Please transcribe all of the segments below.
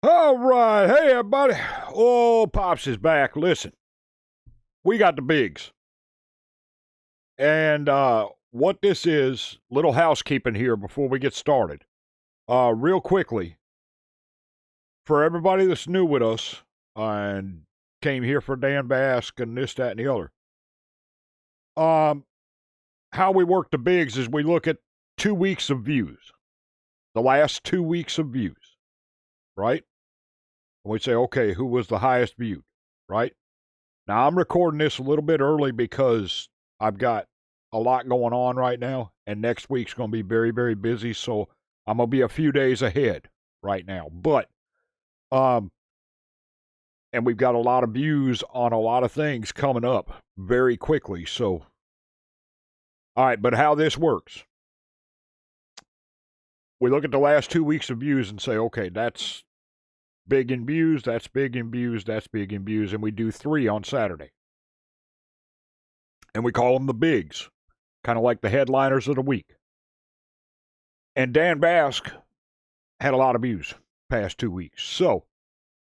All right. Hey, everybody. Oh, Pops is back. Listen, we got the bigs. And what this is, little housekeeping here before we get started. Real quickly, for everybody that's new with us and came here for Dan Vasc and this, that, and the other. How we work the bigs is we look at 2 weeks of views. The last 2 weeks of views. Right? And we say, okay, who was the highest viewed, right? Now, I'm recording this a little bit early because I've got a lot going on right now, and next week's going to be very, very busy, so I'm going to be a few days ahead right now. But, and we've got a lot of views on a lot of things coming up very quickly, so. All right, but how this works. We look at the last 2 weeks of views and say, okay, that's big in views, that's big in views, that's big in views, and we do 3 on Saturday. And we call them the bigs, kind of like the headliners of the week. And Dan Vasc had a lot of views past 2 weeks. So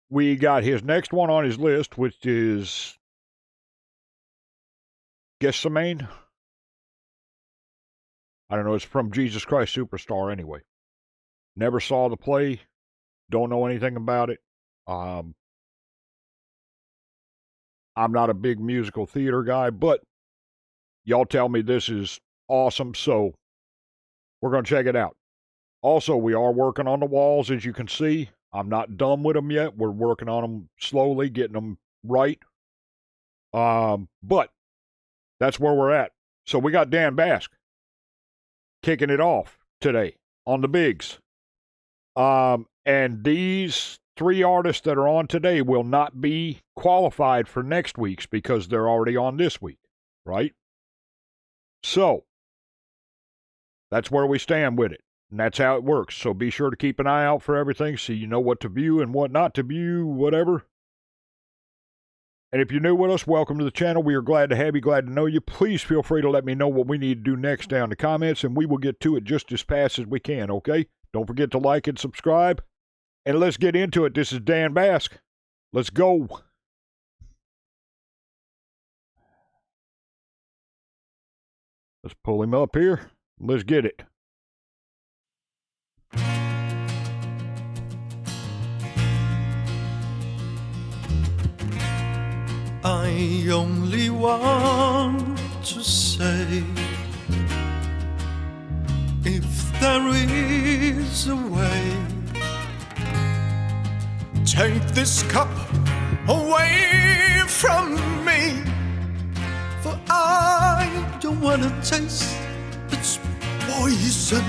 we got his next one on his list, which is Gethsemane. I don't know, it's from Jesus Christ Superstar anyway. Never saw the play. Don't know anything about it. I'm not a big musical theater guy, but y'all tell me this is awesome, so we're going to check it out. Also, we are working on the walls, as you can see. I'm not done with them yet. We're working on them slowly, getting them right. But that's where we're at. So we got Dan Vasc kicking it off today on the bigs. And these 3 artists that are on today will not be qualified for next week's because they're already on this week, right? So, that's where we stand with it. And that's how it works. So be sure to keep an eye out for everything so you know what to view and what not to view, whatever. And if you're new with us, welcome to the channel. We are glad to have you, glad to know you. Please feel free to let me know what we need to do next down in the comments, and we will get to it just as fast as we can, okay? Don't forget to like and subscribe. And let's get into it. This is Dan Vasc. Let's go. Let's pull him up here. Let's get it. I only want to say, if there is a way, take this cup away from me, for I don't want to taste its poison.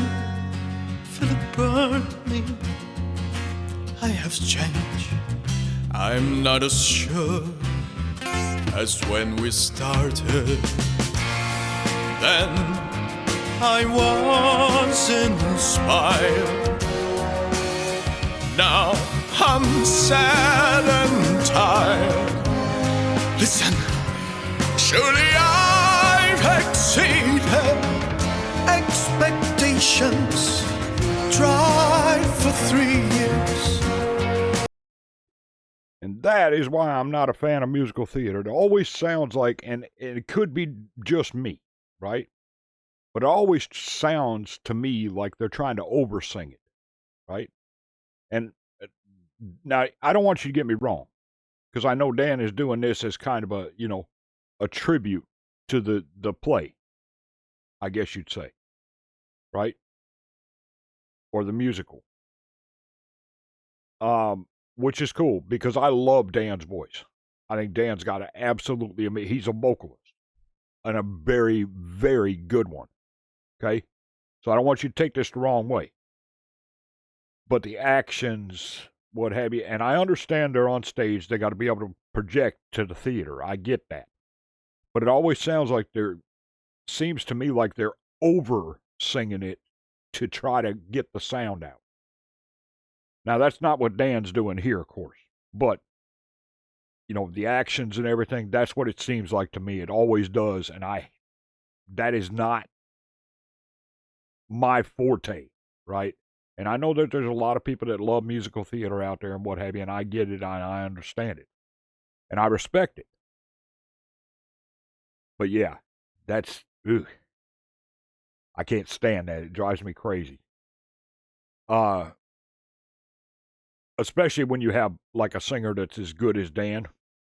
Feel it burn me. I have changed. I'm not as sure as when we started. Then I was inspired. Now I'm sad and tired. Listen, surely I've exceeded expectations. Tried for 3 years. And that is why I'm not a fan of musical theater. It always sounds like, and it could be just me, right? But it always sounds to me like they're trying to oversing it, right? And now, I don't want you to get me wrong, because I know Dan is doing this as kind of a, a tribute to the play, I guess you'd say, right? Or the musical. Which is cool, because I love Dan's voice. I think Dan's got an absolutely amazing, he's a vocalist, and a very, very good one, okay? So I don't want you to take this the wrong way. But the actions, what have you, and I understand they're on stage, they got to be able to project to the theater. I get that. But it always sounds like seems to me like they're over singing it to try to get the sound out. Now, that's not what Dan's doing here, of course. But, the actions and everything, that's what it seems like to me. It always does. And that is not my forte, right? And I know that there's a lot of people that love musical theater out there and what have you, and I get it, and I understand it. And I respect it. But yeah, that's, ugh. I can't stand that. It drives me crazy. Especially when you have like a singer that's as good as Dan,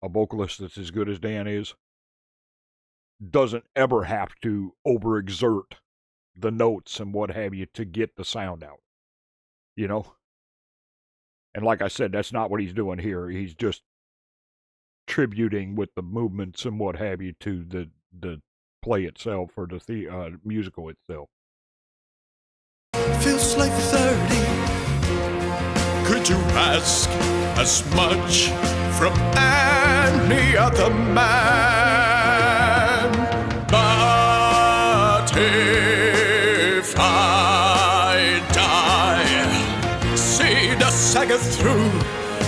a vocalist that's as good as Dan is, doesn't ever have to overexert the notes and what have you to get the sound out, you know? And like I said, that's not what he's doing here. He's just tributing with the movements and what have you to the play itself or the musical itself. Feels like 30. Could you ask as much from any other man? But if I die, see the saga through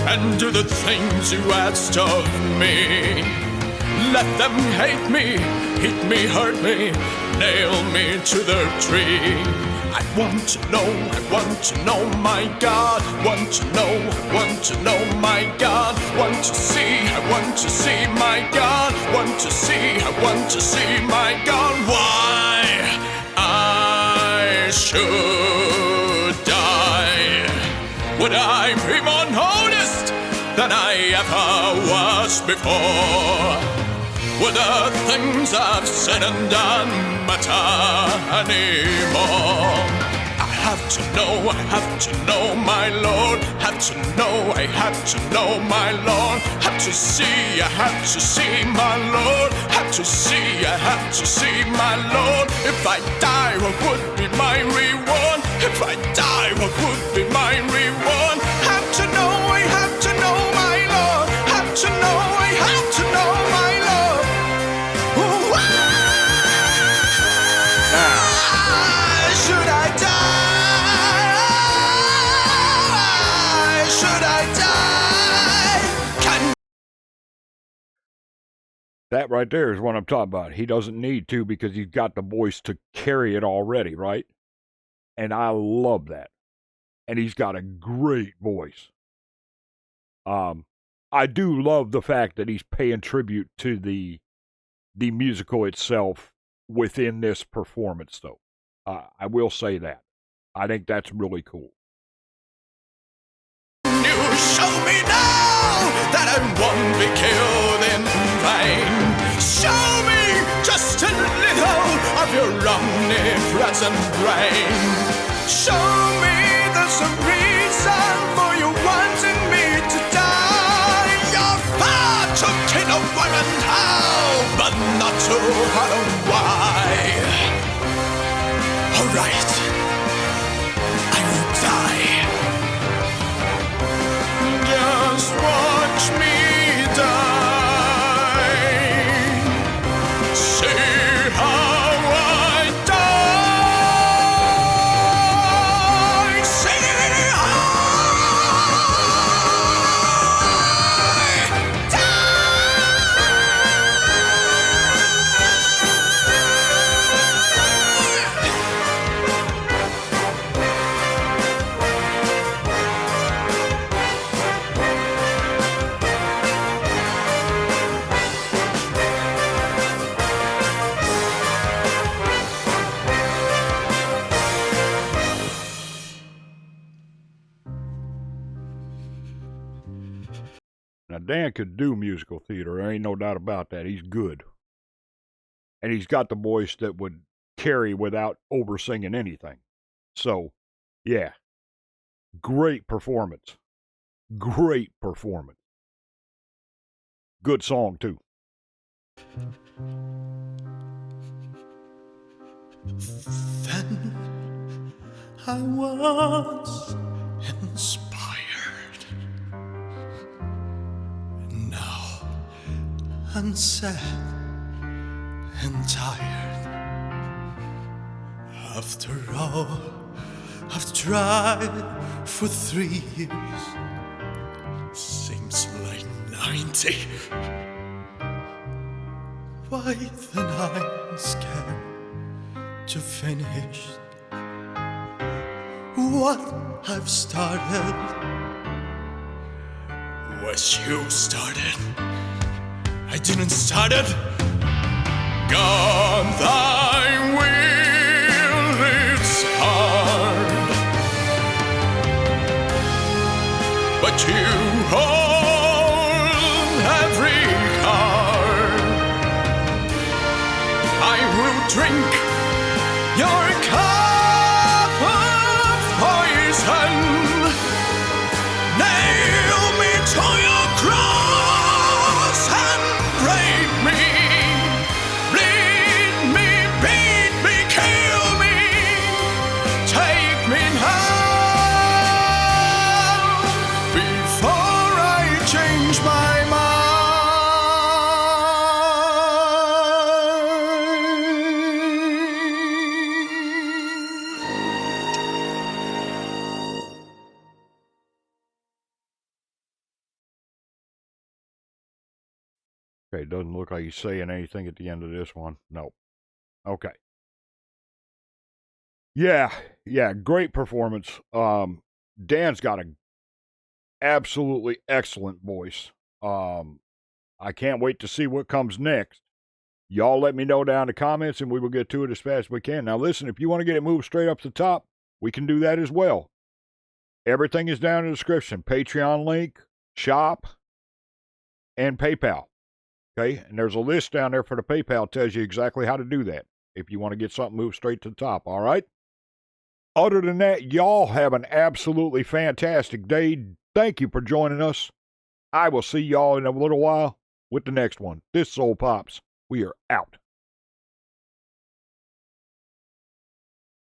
and do the things you asked of me. Let them hate me, hurt me, nail me to the tree. I want to know, my God. Want to know, my God. Want to see, my God. Want to see, my God. Why I should die? Would I be more honest than I ever was before? Would the things I've said and done matter anymore? I have to know, my Lord. Have to know, I have to know, my Lord. Have to see, my Lord. Have to see, my Lord. If I die, what would be my reward? If I die, what would be my reward? Have to know, I have to know, my Lord. Have to know, I have to know, my Lord. Should I die? Should I die? That right there is what I'm talking about. He doesn't need to because he's got the voice to carry it already, right? And I love that. And he's got a great voice. I do love the fact that he's paying tribute to the musical itself within this performance, though. I will say that. I think that's really cool. You show me now that I won't be killed in vain. Show me just a little of your omnipresent brain. Show me there's a reason for you wanting me to die. You're far too keen of women how, but not too hard on why. Alright, I will die. Just watch me die. See how I die. See how I Now, Dan could do musical theater. There ain't no doubt about that. He's good. And he's got the voice that would carry without over-singing anything. So, yeah. Great performance. Great performance. Good song, too. Then I was inspired. Now I'm sad and tired. After all I've tried for 3 years, seems like 90. Why then I'm scared to finish. what I've started was you started. I didn't start it. God, thy will is hard, but you hold every card. I will drink your cup of poison. Nail me to your cross and break me. Bleed me, beat me, kill me. Take me now before I change my Okay, doesn't look like he's saying anything at the end of this one. No. Okay. Yeah, great performance. Dan's got a absolutely excellent voice. I can't wait to see what comes next. Y'all let me know down in the comments and we will get to it as fast as we can. Now listen, if you want to get it moved straight up to the top, we can do that as well. Everything is down in the description. Patreon link, shop, and PayPal. Okay, and there's a list down there for the PayPal. Tells you exactly how to do that if you want to get something moved straight to the top, all right? Other than that, y'all have an absolutely fantastic day. Thank you for joining us. I will see y'all in a little while with the next one. This is Old Pops. We are out.